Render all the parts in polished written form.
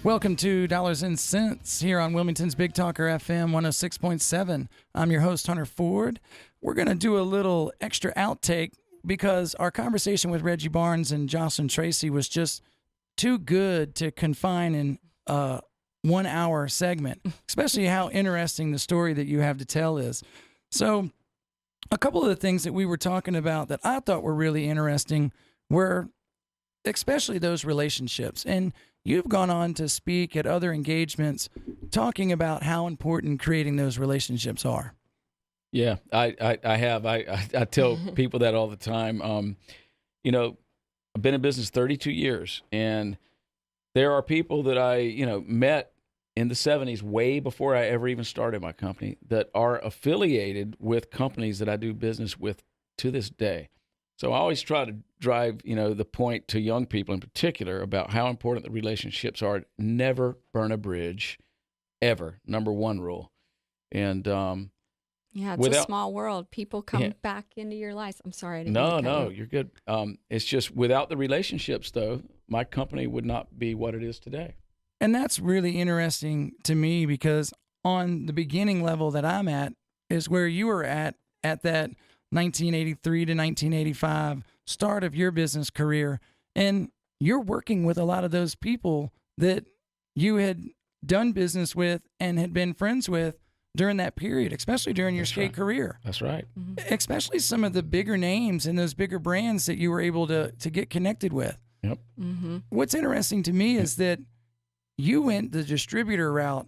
Welcome to Dollars and Cents here on Wilmington's Big Talker FM 106.7. I'm your host, Hunter Ford. We're going to do a little extra outtake because our conversation with Reggie Barnes and Jocelyn Tracy was just too good to confine in a 1 hour segment, especially how interesting the story that you have to tell is. So a couple of the things that we were talking about that I thought were really interesting were especially those relationships. And you've gone on to speak at other engagements talking about how important creating those relationships are. Yeah, I have. I tell people that all the time. I've been in business 32 years, and there are people that I, met in the 70s, way before I ever even started my company, that are affiliated with companies that I do business with to this day. So I always try to drive, the point to young people in particular about how important the relationships are. Never burn a bridge, ever. Number one rule. And it's a small world. People come back into your lives. I'm sorry. I didn't mean to cut you. You're good. It's just without the relationships, though, my company would not be what it is today. And that's really interesting to me because on the beginning level that I'm at is where you were at that 1983 to 1985 start of your business career. And you're working with a lot of those people that you had done business with and had been friends with during that period, especially during your skate career. That's right. Mm-hmm. Especially some of the bigger names and those bigger brands that you were able to get connected with. Yep. Mm-hmm. What's interesting to me is that you went the distributor route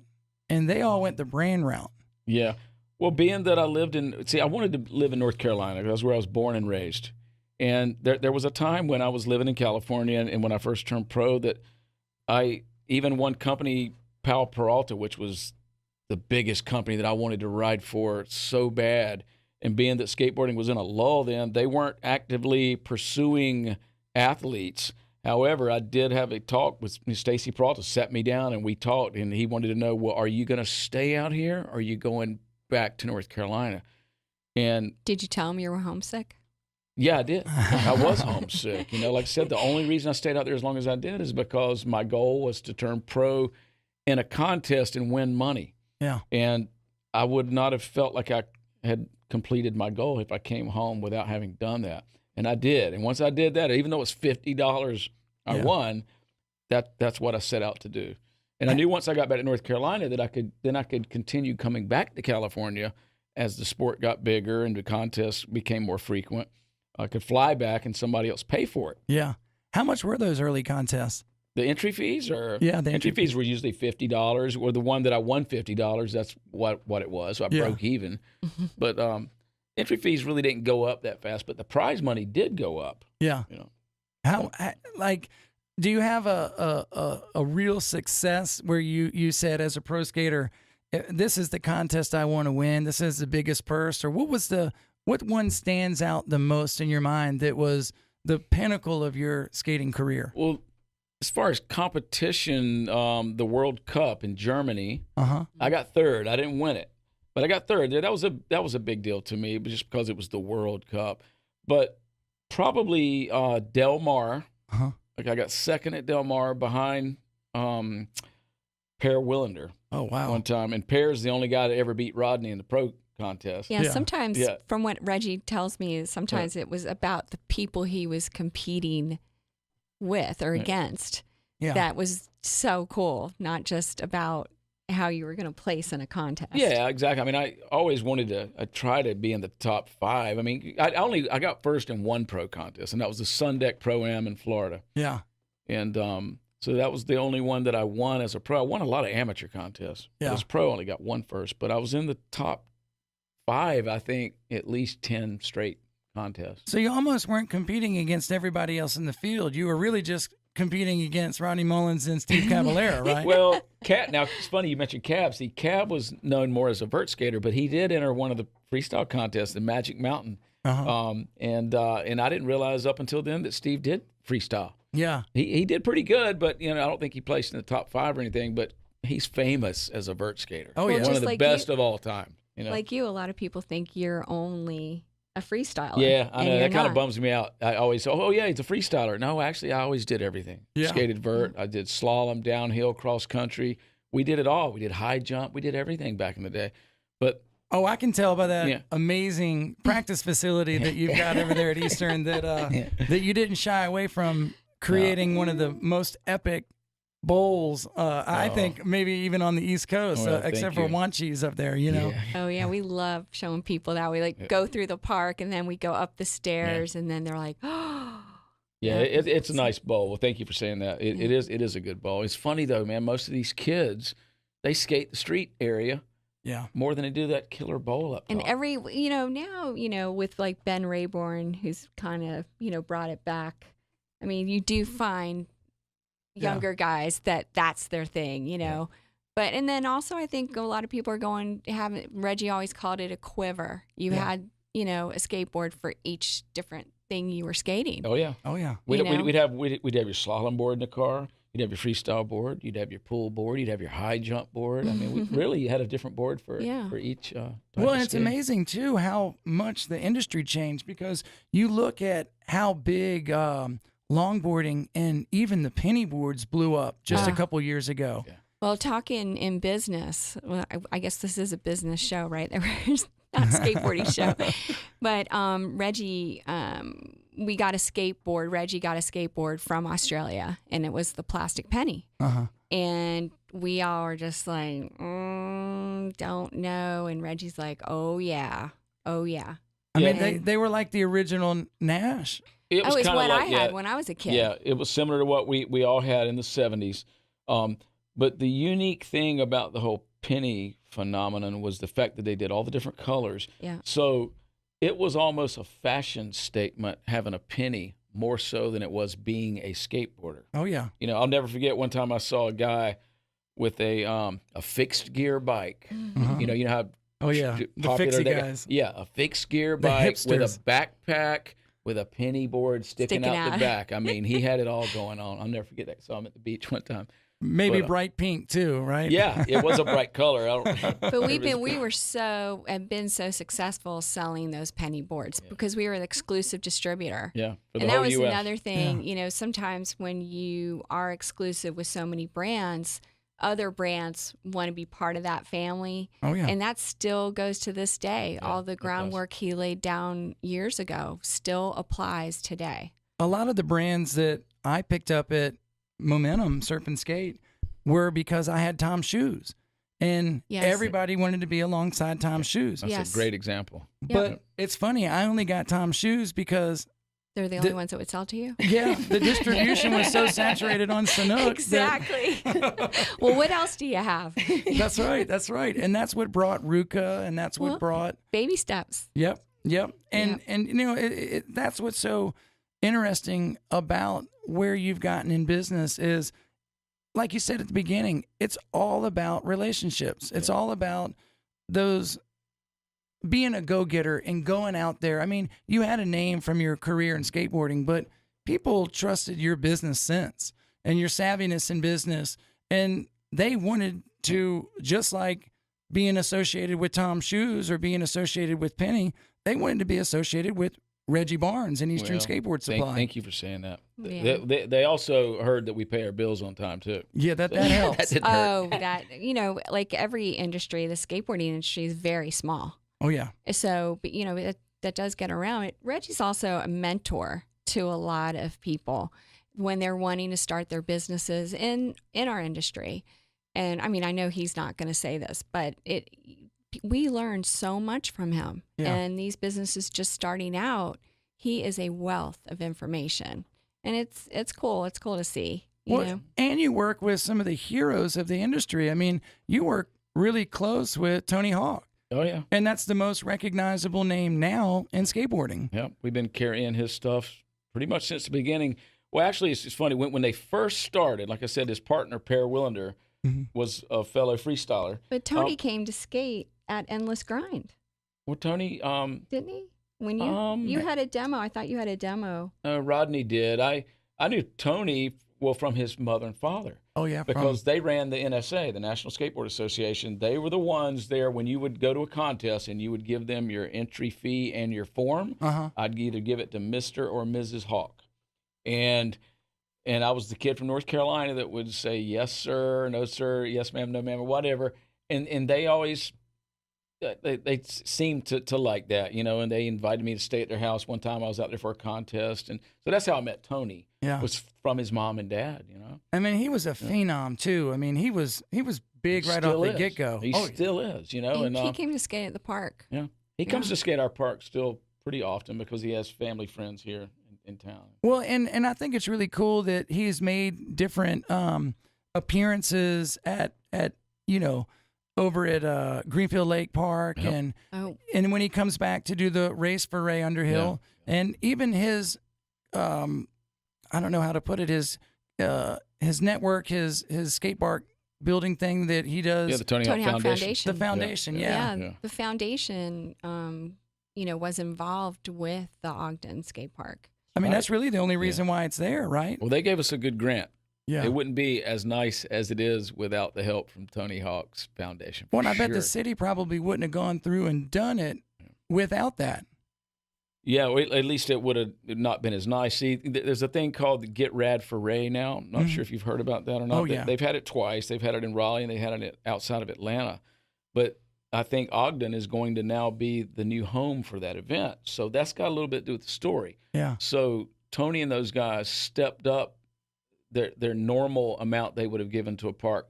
and they all went the brand route. Yeah. Well, being that I wanted to live in North Carolina. That's where I was born and raised. And there was a time when I was living in California and when I first turned pro that even one company, Powell Peralta, which was the biggest company that I wanted to ride for so bad, and being that skateboarding was in a lull then, they weren't actively pursuing athletes. However, I did have a talk with Stacy Peralta, sat me down, and we talked, and he wanted to know, well, are you going to stay out here, or are you going back to North Carolina? And did you tell him you were homesick? Yeah, I did. I was homesick. Like I said, the only reason I stayed out there as long as I did is because my goal was to turn pro in a contest and win money. Yeah. And I would not have felt like I had completed my goal if I came home without having done that. And I did. And once I did that, even though it was $50 I won, that's what I set out to do. And I knew once I got back to North Carolina that I could continue coming back to California as the sport got bigger and the contests became more frequent. I could fly back and somebody else pay for it. Yeah. How much were those early contests? The entry fees the entry fees were usually $50, or the one that I won $50. That's what it was. So I broke even. But entry fees really didn't go up that fast, but the prize money did go up. Yeah. How do you have a real success where you said as a pro skater, this is the contest I want to win, this is the biggest purse, or what one stands out the most in your mind that was the pinnacle of your skating career? Well, as far as competition, the World Cup in Germany, I got third. I didn't win it, but I got third. That was a big deal to me, just because it was the World Cup. But probably Del Mar. Like I got second at Del Mar behind Per Willander. Oh wow! One time, and Per's the only guy that ever beat Rodney in the pro contest. Yeah. Sometimes, from what Reggie tells me, sometimes it was about the people he was competing with or against. Yeah. That was so cool, not just about how you were going to place in a contest. Yeah, exactly. I mean, I always wanted to try to be in the top 5. I mean, I got first in one pro contest, and that was the Sun Deck Pro-Am in Florida. Yeah. And so that was the only one that I won as a pro. I won a lot of amateur contests. Yeah. As pro, I only got one first, but I was in the top 5, I think, at least 10 straight contests. So you almost weren't competing against everybody else in the field. You were really just competing against Ronnie Mullins and Steve Caballero, right? Well, now it's funny you mentioned Cab. See, Cab was known more as a vert skater, but he did enter one of the freestyle contests, the Magic Mountain. And I didn't realize up until then that Steve did freestyle. Yeah. He did pretty good, but I don't think he placed in the top 5 or anything, but he's famous as a vert skater. Oh, yeah. One of the best of all time. Like you, a lot of people think you're only a freestyler. Yeah, I and know. you're That kind of not. bums me out. I always say, oh, yeah, he's a freestyler. No, actually, I always did everything. Yeah. Skated vert. I did slalom, downhill, cross country. We did it all. We did high jump. We did everything back in the day. But Oh, I can tell by that Yeah. amazing practice facility that you've got over there at Eastern that that you didn't shy away from creating one of the most epic bowls. I think maybe even on the East Coast, Well, except thank for you. Wanchis up there. You know. yeah. Oh yeah, we love showing people that. We like go through the park and then we go up the stairs and then they're like, oh. Yeah, it's a nice bowl. Well, thank you for saying that. It is a good bowl. It's funny though, man. Most of these kids, they skate the street area Yeah. more than they do that killer bowl up top. And every, now, with like Ben Rayborn, who's kind of, brought it back. I mean, you do find younger guys that's their thing, But, and then also I think a lot of people are Reggie always called it a quiver. You had, a skateboard for each different thing you were skating. Oh yeah, Oh yeah. we'd have your slalom board in the car. You'd have your freestyle board. You'd have your pool board. You'd have your high jump board. I mean, you had a different board for each. Type Well, of and it's skating. amazing too how much the industry changed because you look at how big longboarding and even the penny boards blew up just a couple years ago. Yeah. Well, talking in business, well, I guess this is a business show, right? There's not a skateboarding show. But Reggie, we got a skateboard. Reggie got a skateboard from Australia, and it was the plastic penny. Uh-huh. And we all were just like, don't know. And Reggie's like, oh, yeah. Oh, yeah. I mean, And- they were like the original Nash. It was it's kinda what like, I had when I was a kid. Yeah, it was similar to what we all had in the 70s. But the unique thing about the whole penny phenomenon was the fact that they did all the different colors. Yeah. So it was almost a fashion statement having a penny more so than it was being a skateboarder. Oh yeah. I'll never forget one time I saw a guy with a fixed gear bike. Uh-huh. You know how Oh yeah. The popular fixie they- guys. Yeah, a fixed gear The bike with hipsters. a backpack with a penny board sticking out the out. back. I mean, he had it all going on. I'll never forget that. I saw him at the beach one time. Maybe But, bright pink too, right? Yeah, it was a bright color. But we have been so successful selling those penny boards because we were the exclusive distributor. Yeah, for the And whole that was US. another thing, sometimes when you are exclusive with so many brands, other brands want to be part of that family. Oh yeah. And that still goes to this day. All the it does. groundwork he laid down years ago still applies today. A lot of the brands that I picked up at Momentum Surf and Skate were because I had Tom's shoes. And Yes. everybody wanted to be alongside Tom's shoes. That's Yes. a great example. But it's funny, I only got Tom's shoes because They're the only ones that would sell to you. the distribution was so saturated on Sanook. Exactly. Well, what else do you have? That's right. And that's what brought Ruka, and that's what Well, brought Baby steps. Yep. And Yep. that's what's so interesting about where you've gotten in business is, like you said at the beginning, it's all about relationships. It's all about those being a go-getter and going out there. I mean, you had a name from your career in skateboarding, but people trusted your business sense and your savviness in business, and they wanted to, just like being associated with Tom's Shoes or being associated with Penny, they wanted to be associated with Reggie Barnes and Eastern Well, Skateboard Supply. Thank you for saying that. Yeah. They also heard that we pay our bills on time too. Yeah, that helps. That didn't hurt. Oh, that, like every industry, the skateboarding industry is very small. Oh yeah. So, but that does get around it. Reggie's also a mentor to a lot of people when they're wanting to start their businesses in our industry. And I mean, I know he's not going to say this, but we learned so much from him. Yeah. And these businesses just starting out, he is a wealth of information. And it's cool. It's cool to see. You know? And you work with some of the heroes of the industry. I mean, you work really close with Tony Hawk. Oh yeah. And that's the most recognizable name now in skateboarding. Yeah, we've been carrying his stuff pretty much since the beginning. Well, actually, it's funny. When they first started, like I said, his partner, Per Willander, was a fellow freestyler. But Tony came to skate at Endless Grind, Well, Tony, didn't he? When you had a demo, I thought you had a demo. Rodney did. I knew Tony, well, from his mother and father. Oh yeah, because they ran the NSA, the National Skateboard Association. They were the ones there when you would go to a contest and you would give them your entry fee and your form. I'd either give it to Mr. or Mrs. Hawk. And I was the kid from North Carolina that would say, yes, sir, no, sir, yes, ma'am, no, ma'am, or whatever. And they always, they seemed to like that, you know, and they invited me to stay at their house. One time I was out there for a contest. And so that's how I met Tony. Yeah. Was from his mom and dad, you know. I mean, he was a phenom too. I mean, he was big right off the get-go. He still is, you know. And he came to skate at the park. Yeah. He comes to skate our park still pretty often because he has family friends here in town. Well, and I think it's really cool that he's made different appearances at you know, over at Greenfield Lake Park, and when he comes back to do the race for Ray Underhill, and even his I don't know how to put it, his network, his skate park building thing that he does. Yeah, the Tony Hawk Foundation. The foundation, yeah. The foundation, you know, was involved with the Ogden Skate Park. I mean, that's really the only reason why it's there, right? Well, they gave us a good grant. Yeah. It wouldn't be as nice as it is without the help from Tony Hawk's Foundation. Well, and I bet the city probably wouldn't have gone through and done it without that. Yeah, well, at least it would have not been as nice. See, there's a thing called the Get Rad for Ray now. I'm not sure if you've heard about that or not. Oh, yeah. They've had it twice. They've had it in Raleigh and they had it outside of Atlanta. But I think Ogden is going to now be the new home for that event. So that's got a little bit to do with the story. Yeah. So Tony and those guys stepped up their normal amount they would have given to a park,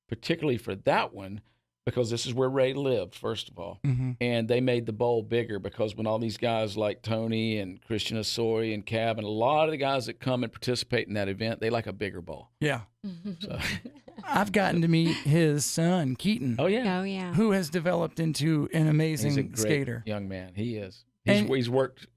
particularly for that one, because this is where Ray lived, first of all. And they made the bowl bigger because when all these guys like Tony and Christian Assoy and Cab and a lot of the guys that come and participate in that event, they like a bigger bowl. Yeah. So. I've gotten to meet his son, Keaton. Oh, yeah. Who has developed into an amazing He's a great skater. young man. He is. He's worked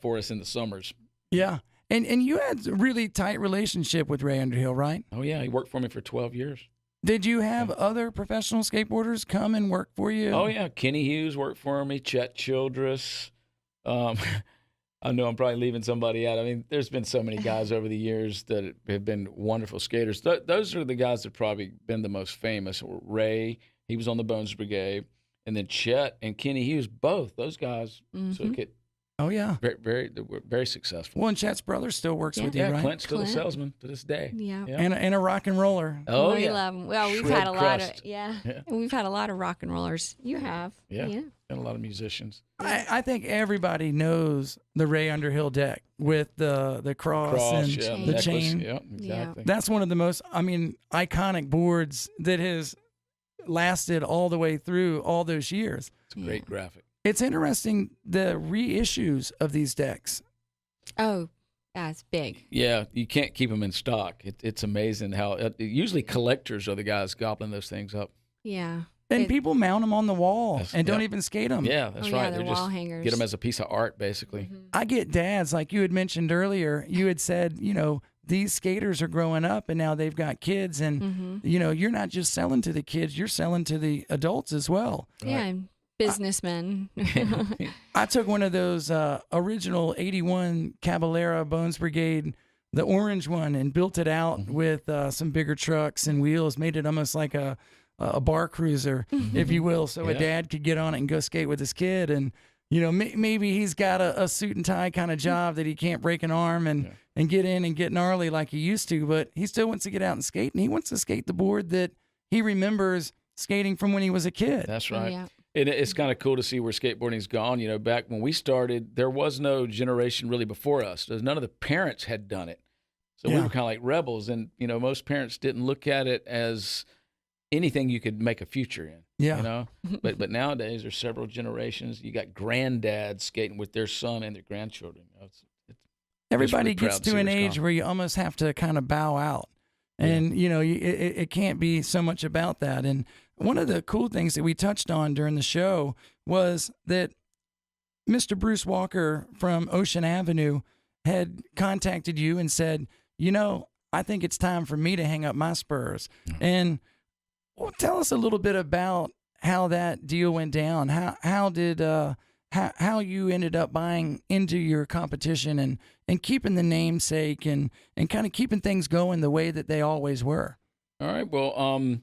for us in the summers. Yeah. And you had a really tight relationship with Ray Underhill, right? Oh, yeah. He worked for me for 12 years. Did you have other professional skateboarders come and work for you? Oh, yeah. Kenny Hughes worked for me, Chet Childress. I know I'm probably leaving somebody out. I mean, there's been so many guys over the years that have been wonderful skaters. Those are the guys that have probably been the most famous. Ray, he was on the Bones Brigade. And then Chet and Kenny Hughes, both those guys took it. Oh, yeah. Very, very successful. Well, and Chet's brother still works with you, right? Clint's still a salesman to this day. Yeah. And a rock and roller. Oh, we love them. Well, we've had a lot of, yeah. We've had a lot of rock and rollers. You have. Yeah. And a lot of musicians. I think everybody knows the Ray Underhill deck with the cross and the chain. Yeah, exactly. That's one of the most, iconic boards that has lasted all the way through all those years. It's a great graphic. It's interesting, the reissues of these decks. Oh, that's big. Yeah, you can't keep them in stock. It's amazing how usually collectors are the guys gobbling those things up. Yeah. And people mount them on the wall and don't even skate them. Yeah, that's right. They're wall hangers. Get them as a piece of art, basically. I get dads, like you had mentioned earlier. You had said, these skaters are growing up and now they've got kids. And, you're not just selling to the kids, you're selling to the adults as well. Yeah, and businessmen. I took one of those original 81 Caballera Bones Brigade, the orange one, and built it out with some bigger trucks and wheels, made it almost like a bar cruiser, if you will, so a dad could get on it and go skate with his kid. And, maybe he's got a suit and tie kind of job that he can't break an arm and get in and get gnarly like he used to, but he still wants to get out and skate, and he wants to skate the board that he remembers skating from when he was a kid. That's right. Yeah. And it's kind of cool to see where skateboarding's gone. Back when we started, there was no generation really before us. None of the parents had done it. So we were kind of like rebels. And, most parents didn't look at it as anything you could make a future in. Yeah. But nowadays, there's several generations. You got granddads skating with their son and their grandchildren. Everybody really gets to an age where you almost have to kind of bow out. And, it can't be so much about that. And one of the cool things that we touched on during the show was that Mr. Bruce Walker from Ocean Avenue had contacted you and said, I think it's time for me to hang up my spurs. And tell us a little bit about how that deal went down. How did how you ended up buying into your competition and keeping the namesake and kind of keeping things going the way that they always were. All right. Well,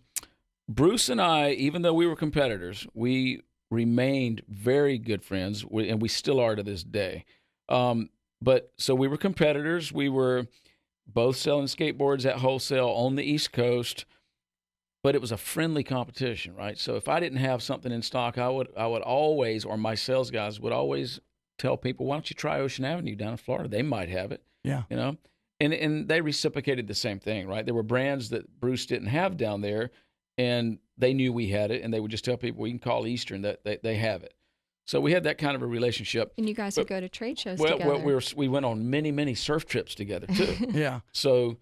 Bruce and I, even though we were competitors, we remained very good friends, and we still are to this day. But so we were competitors. We were both selling skateboards at wholesale on the East Coast, but it was a friendly competition, right? So if I didn't have something in stock, I would always, or my sales guys would always tell people, why don't you try Ocean Avenue down in Florida? They might have it. Yeah. You know? And they reciprocated the same thing, right? There were brands that Bruce didn't have down there, and they knew we had it, and they would just tell people, we can call Eastern, that they have it. So we had that kind of a relationship. And you guys would go to trade shows together. Well, we went on many, many surf trips together, too. Yeah. So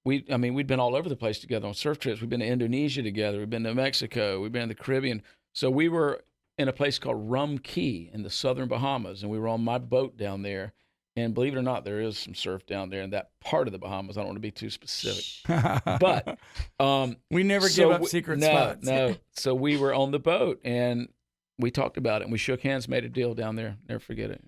we'd been all over the place together on surf trips. We've been to Indonesia together. We've been to Mexico. We've been in the Caribbean. So we were in a place called Rum Cay in the southern Bahamas, and we were on my boat down there. And believe it or not, there is some surf down there in that part of the Bahamas. I don't want to be too specific. But we never give up secret spots. No. So we were on the boat, and we talked about it, and we shook hands, made a deal down there. Never forget it.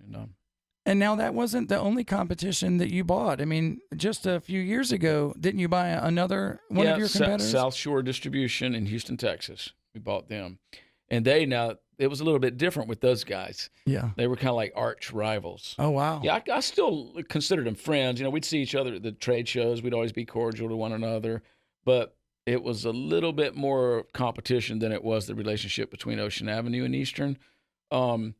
And now that wasn't the only competition that you bought. I mean, just a few years ago, didn't you buy another one of your competitors? South Shore Distribution in Houston, Texas. We bought them. And it was a little bit different with those guys. Yeah. They were kind of like arch rivals. Oh, wow. Yeah, I still considered them friends. We'd see each other at the trade shows. We'd always be cordial to one another. But it was a little bit more competition than it was the relationship between Ocean Avenue and Eastern. But,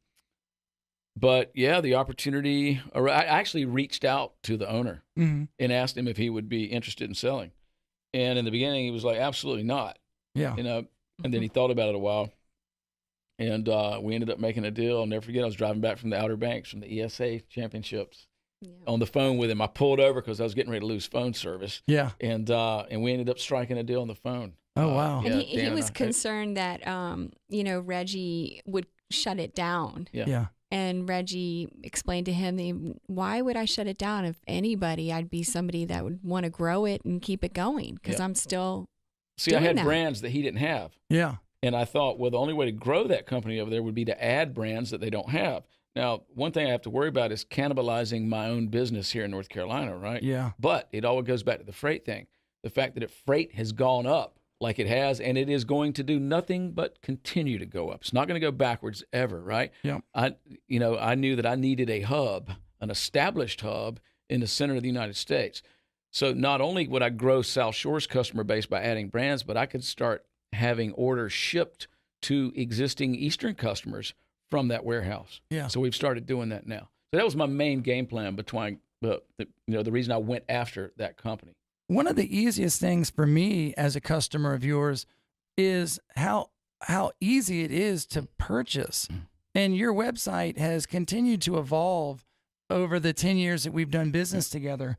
yeah, the opportunity – I actually reached out to the owner and asked him if he would be interested in selling. And in the beginning, he was like, absolutely not. Yeah. And then he thought about it a while. And we ended up making a deal. I'll never forget, I was driving back from the Outer Banks from the ESA championships on the phone with him. I pulled over because I was getting ready to lose phone service. Yeah. And we ended up striking a deal on the phone. Oh, wow. And he was concerned that, Reggie would shut it down. Yeah. And Reggie explained to him, why would I shut it down? If anybody, I'd be somebody that would want to grow it and keep it going because I'm still I had brands that he didn't have. Yeah. And I thought, well, the only way to grow that company over there would be to add brands that they don't have. Now, one thing I have to worry about is cannibalizing my own business here in North Carolina, right? Yeah. But it always goes back to the freight thing. The fact that freight has gone up like it has, and it is going to do nothing but continue to go up. It's not going to go backwards ever, right? Yeah. I knew that I needed a hub, an established hub in the center of the United States. So not only would I grow South Shore's customer base by adding brands, but I could start having orders shipped to existing Eastern customers from that warehouse. Yeah. So we've started doing that now. So that was my main game plan between the reason I went after that company. One of the easiest things for me as a customer of yours is how easy it is to purchase. And your website has continued to evolve over the 10 years that we've done business together.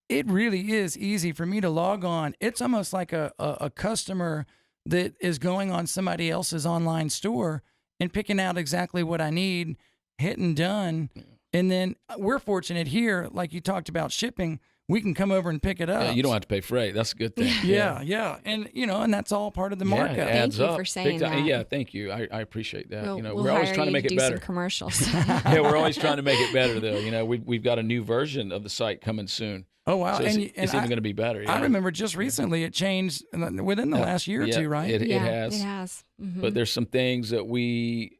It really is easy for me to log on. It's almost like a customer that is going on somebody else's online store and picking out exactly what I need, hitting done. And then we're fortunate here, like you talked about shipping, we can come over and pick it up. Yeah, you don't have to pay freight. That's a good thing. Yeah. And, and that's all part of the markup. It adds Thank you up. for saying that. Yeah, thank you. I appreciate that. We'll we're always trying to make it better. Some commercials. Yeah, we're always trying to make it better, though. We've got a new version of the site coming soon. Oh, wow. So it's even going to be better. Yeah. I remember just recently it changed within the last year or two, right? It has. It has. Mm-hmm. But there's some things that we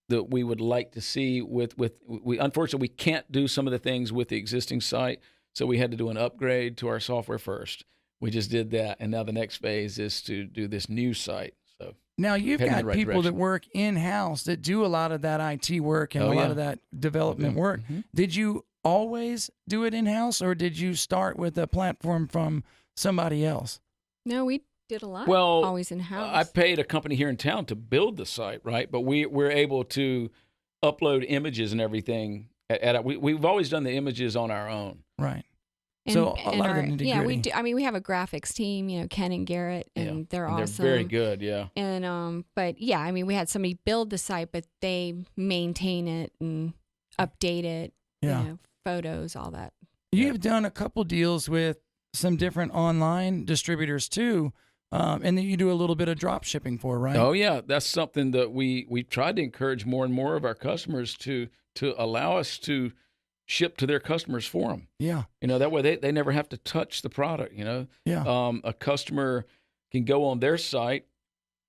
would like to see with unfortunately, we can't do some of the things with the existing site. So we had to do an upgrade to our software first. We just did that. And now the next phase is to do this new site. So now you've got people that work in-house that do a lot of that IT work and a lot of that development work. Mm-hmm. Did you always do it in-house, or did you start with a platform from somebody else? No, we did a lot. Well, always in-house. I paid a company here in town to build the site, right? But we're able to upload images and everything. We've always done the images on our own. Right. So a lot of the nitty-gritty. Yeah, we do. I mean, we have a graphics team, Ken and Garrett, and they're awesome. They're very good, yeah. And but yeah, I mean, we had somebody build the site, but they maintain it and update it. Yeah. Photos, all that. You've done a couple deals with some different online distributors too, and that you do a little bit of drop shipping for, right? Oh yeah, that's something that we've tried to encourage more and more of our customers to allow us to ship to their customers for them. Yeah. That way they never have to touch the product. Yeah. A customer can go on their site,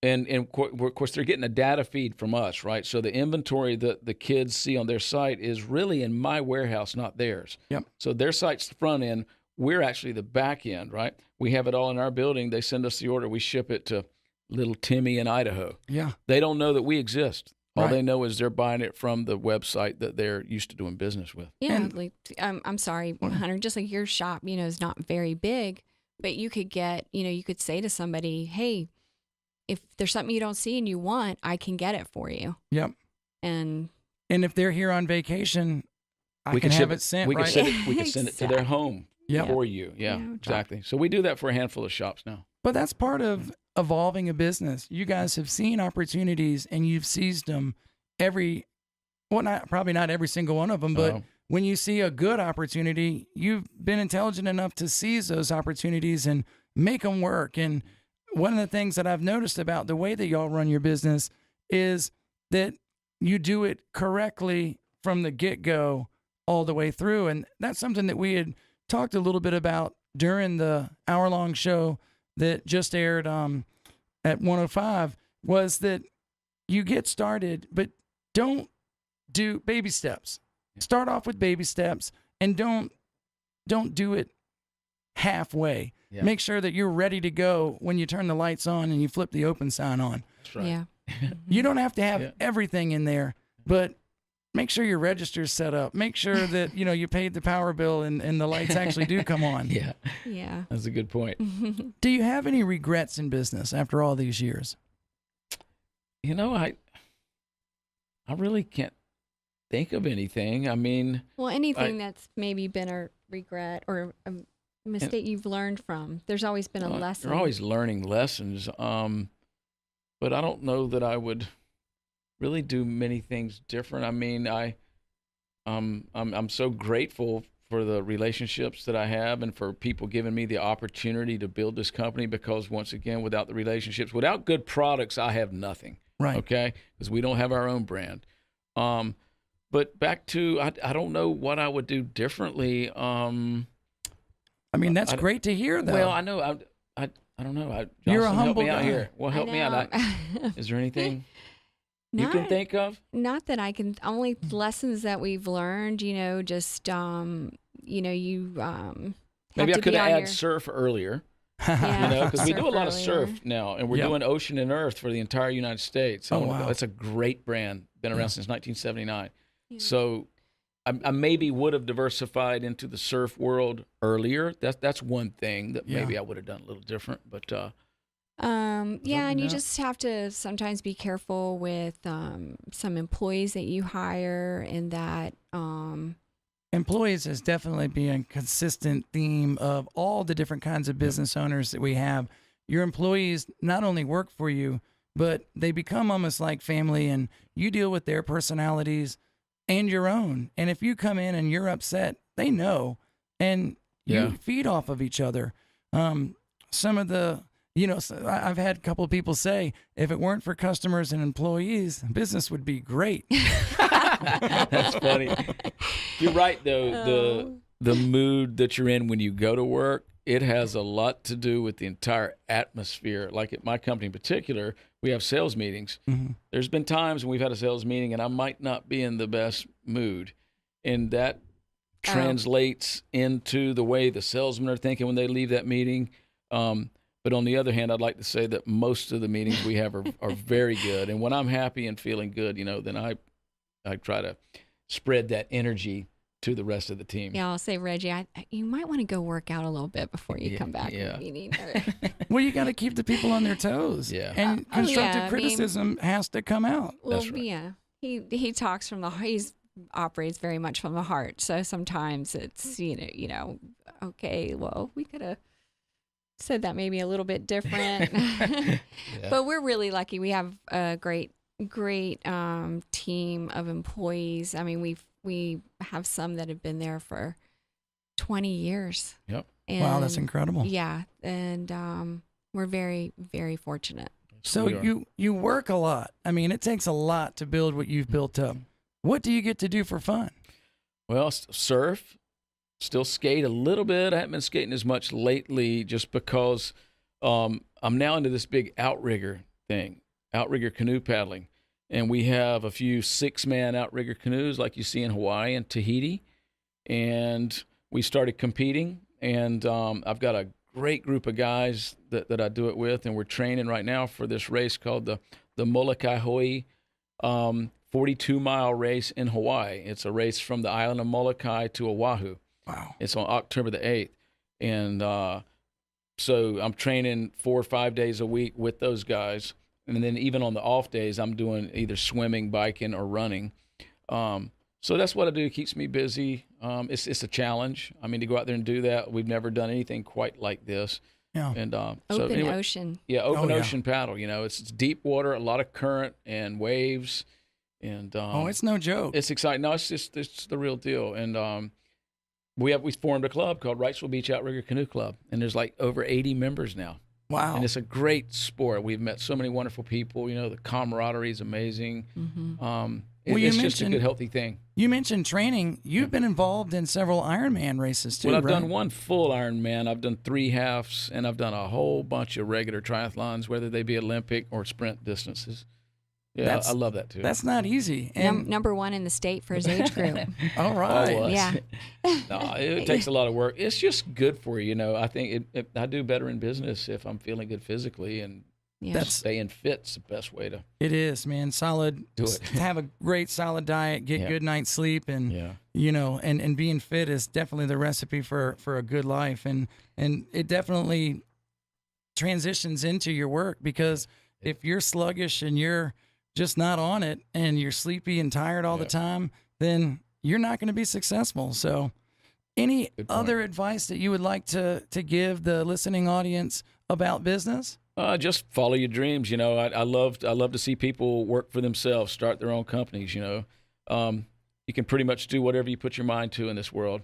and of course they're getting a data feed from us, right? So the inventory that the kids see on their site is really in my warehouse, not theirs. Yep. So their site's the front end. We're actually the back end, right? We have it all in our building. They send us the order. We ship it to little Timmy in Idaho. Yeah. They don't know that we exist. All Right. they know is they're buying it from the website that they're used to doing business with. Yeah, And- like I'm sorry, Hunter. Just like your shop, is not very big, but you could get, you could say to somebody, "Hey, if there's something you don't see and you want, I can get it for you." Yep. And And if they're here on vacation, I We can can have ship it sent, We right? can send it. We can send it to their home Yep. for you. Yeah, Yeah, exactly. So we do that for a handful of shops now. But that's part of evolving a business. You guys have seen opportunities and you've seized them probably not every single one of them, but Uh-huh. when you see a good opportunity, you've been intelligent enough to seize those opportunities and make them work. And one of the things that I've noticed about the way that y'all run your business is that you do it correctly from the get-go all the way through. And that's something that we had talked a little bit about during the hour-long show that just aired at 105, was that you get started, but don't do baby steps. Start off with baby steps and don't do it halfway. Yeah. Make sure that you're ready to go when you turn the lights on and you flip the open sign on. That's right. yeah, You don't have to have Yeah. everything in there, but make sure your register's set up. Make sure that, you paid the power bill and the lights actually do come on. Yeah, yeah. that's a good point. Do you have any regrets in business after all these years? I really can't think of anything. I mean, Well, anything that's maybe been a regret or a mistake you've learned from. There's always been a lesson. you're always learning lessons. But I don't know that I would really do many things different. I mean, I'm so grateful for the relationships that I have and for people giving me the opportunity to build this company, because once again, without the relationships, without good products, I have nothing. Right. Okay, because we don't have our own brand. But back to, I don't know what I would do differently. I mean, that's great to hear, though. Well, I know I don't know. You're a Jocelyn, humble help me out guy. here. Well, help me out. Is there anything you can think of? Not that I can. Only lessons that we've learned. Just you. Maybe I could have added added surf earlier. Because we do a lot of surf now, and we're Yep. doing Ocean and Earth for the entire United States. Oh, wow. That's a great brand. Been around since 1979. Yeah. So I maybe would have diversified into the surf world earlier. That's one thing that maybe Yeah. I would have done a little different. But and you Yeah. just have to sometimes be careful with some employees that you hire, and that Employees has definitely been a consistent theme of all the different kinds of business owners that we have. Your employees not only work for you, but they become almost like family, and you deal with their personalities and your own. And if you come in and you're upset, they know, and Yeah. you feed off of each other. Some of the, I've had a couple of people say, if it weren't for customers and employees, business would be great. that's funny. You're right, though. The mood that you're in when you go to work, it has a lot to do with the entire atmosphere. Like at my company in particular, we have sales meetings. Mm-hmm. There's been times when we've had a sales meeting and I might not be in the best mood, and that translates into the way the salesmen are thinking when they leave that meeting. But on the other hand, I'd like to say that most of the meetings we have are very good. And when I'm happy and feeling good, then I try to spread that energy to the rest of the team. Yeah, I'll say, Reggie, you might want to go work out a little bit before you come back yeah. from the meeting. Well, you got to keep the people on their toes. Yeah. And constructive criticism has to come out. Well, That's right. yeah, he talks from the heart. He operates very much from the heart. So sometimes it's okay, well, we could have said that maybe a little bit different. But we're really lucky. We have a great team of employees. I mean, we have some that have been there for 20 years. Yep. And Wow, that's incredible. Yeah, and we're very, very fortunate. So you work a lot. I mean, it takes a lot to build what you've built up. What do you get to do for fun? Well, surf, still skate a little bit. I haven't been skating as much lately just because I'm now into this big outrigger thing, outrigger canoe paddling. And we have a few 6-man outrigger canoes like you see in Hawaii and Tahiti. And we started competing. And I've got a great group of guys that I do it with. And we're training right now for this race called the Molokai Hoi 42-mile race in Hawaii. It's a race from the island of Molokai to Oahu. Wow. It's on October the 8th. And so I'm training 4 or 5 days a week with those guys. And then even on the off days, I'm doing either swimming, biking, or running. So that's what I do. It keeps me busy. It's a challenge. I mean, to go out there and do that, we've never done anything quite like this. Yeah. And Open ocean. Yeah, ocean paddle. You know, it's deep water, a lot of current and waves. And it's no joke. It's exciting. No, it's the real deal. And we formed a club called Wrightsville Beach Outrigger Canoe Club, and there's like over 80 members now. Wow. And it's a great sport. We've met so many wonderful people. You know, the camaraderie is amazing. Mm-hmm. It's just a good, healthy thing. You mentioned training. You've been involved in several Ironman races too, Well, I've right? done one full Ironman. I've done 3 halves, and I've done a whole bunch of regular triathlons, whether they be Olympic or sprint distances. Yeah, I love that too. That's not easy. And Number 1 in the state for his age group. all right. I was. Yeah. No, it takes a lot of work. It's just good for you, you know. I think I do better in business if I'm feeling good physically, and Yeah. staying fit's the best way to It is, man. Solid. do it. Have a great solid diet, get Yeah. good night's sleep, and Yeah. you know, and being fit is definitely the recipe for a good life, and it definitely transitions into your work, because if you're sluggish and you're just not on it and you're sleepy and tired all the time, then you're not going to be successful. So any other advice that you would like to give the listening audience about business? Just follow your dreams. You know, I love to see people work for themselves, start their own companies. You know, you can pretty much do whatever you put your mind to in this world,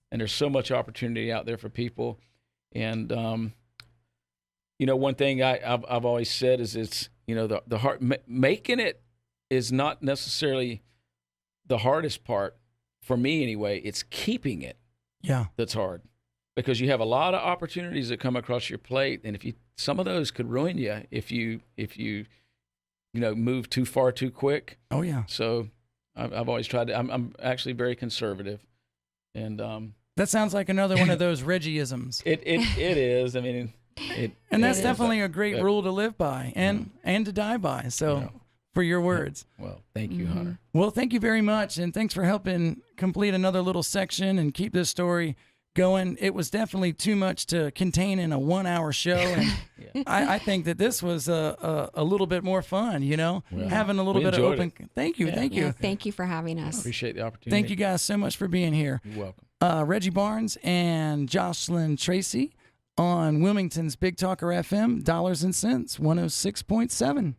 and there's so much opportunity out there for people. And you know, one thing I've always said is it's, you know, the hard making it is not necessarily the hardest part for me anyway. It's keeping it. Yeah, That's hard, because you have a lot of opportunities that come across your plate, and some of those could ruin you if you move too far too quick. Oh yeah. So I've always tried to. I'm actually very conservative, and That sounds like another one of those Reggieisms. it is. I mean, And that's It is. definitely a great Yeah. rule to live by and to die by. So Yeah. for your words. Well, thank you, Hunter. Well, thank you very much. And thanks for helping complete another little section and keep this story going. It was definitely too much to contain in a 1-hour show. And I think that this was a little bit more fun, you know, having a little we bit of enjoyed open. Thank you. Thank Yeah, you. thank you for having us. Appreciate the opportunity. Thank you guys so much for being here. You're welcome. Reggie Barnes and Jocelyn Tracy on Wilmington's Big Talker FM, Dollars and Cents, 106.7.